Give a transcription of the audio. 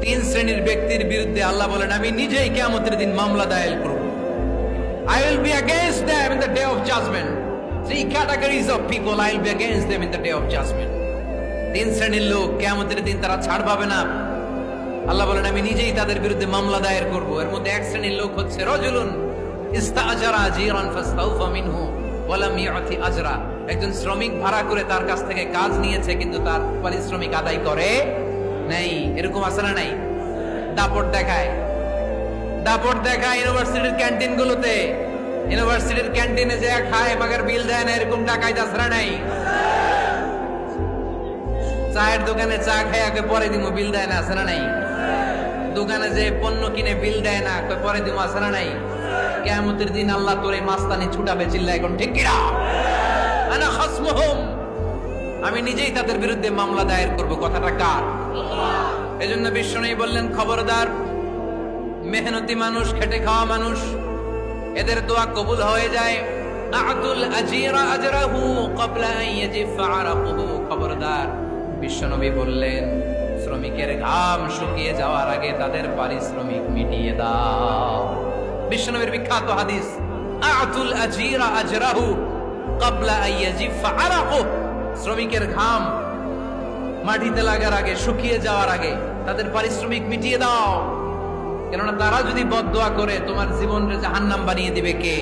তিন শ্রেণীর ব্যক্তির বিরুদ্ধে আল্লাহ বলেন আমি নিজেই কিয়ামতের দিন মামলা দায়ের করব। I will be against them in the day of judgment. Three categories of people I will be against them in the day of judgment. তিন শ্রেণীর লোক কিয়ামতের দিন তারা ছাড় পাবে না। আল্লাহ বলেন আমি নিজেই তাদের বিরুদ্ধে মামলা দায়ের করব। এর মধ্যে এক শ্রেণীর লোক হচ্ছে রাজুলুন ইস্তাআজারা আজিরান ফাস্তাউফা মিনহু ওয়া লাম ইউতি আজরা। একজন শ্রমিক ভাড়া করে তার কাছ থেকে কাজ নিয়েছে কিন্তু তার পারিশ্রমিক আদায় করে নাই। এরকম আছে না নাই? দাপট দেখায় ইউনিভার্সিটির ক্যান্টিন গুলোতে, ইউনিভার্সিটির ক্যান্টিনে যে খায় মাগার বিল দেয় না, এরকম টাকায় দাসরা নাই। চায়ের দোকানে চা খায় আগে পরে দিমু বিল দেয় না, আছে না নাই? দোকানে যে পণ্য কিনে বিল দেয় না, পরে দিমু, আছে না নাই? কিয়ামতের দিন আল্লাহ তোরে মাস্তানি ছুটাবে, চিল্লা এখন ঠিক কিনা? আনা খাসমুহুম, আমি নিজেই তাদের বিরুদ্ধে মামলা দায়ের করব। কথাটা কার? এজন্য বিশ্বনবী বললেন খবরদার, মেহনতি মানুষ, খেটে খাওয়া মানুষ, এদের দোয়া কবুল হয়ে যায়। আতুল আজিরা আজরাহু ক্বাবলা আন ইয়াজিফা আরাকুহু। খবরদার, বিশ্বনবী বললেন শ্রমিকের ঘাম শুকিয়ে যাওয়ার আগে তাদের পারিশ্রমিক মিটিয়ে দাও। বিশ্বনবীর বিখ্যাত হাদিস, আতুল আজিরা আজরাহু ক্বাবলা আন ইয়াজিফা আরাকুহু। শ্রমিকের ঘাম মাটিতে লাগার আগে, শুকিয়ে যাওয়ার আগে তাদের পারিশ্রমিক মিটিয়ে দাও। কেননা তারা যদি বদদোয়া করে তোমার জীবনকে জাহান্নাম বানিয়ে দিবে কে?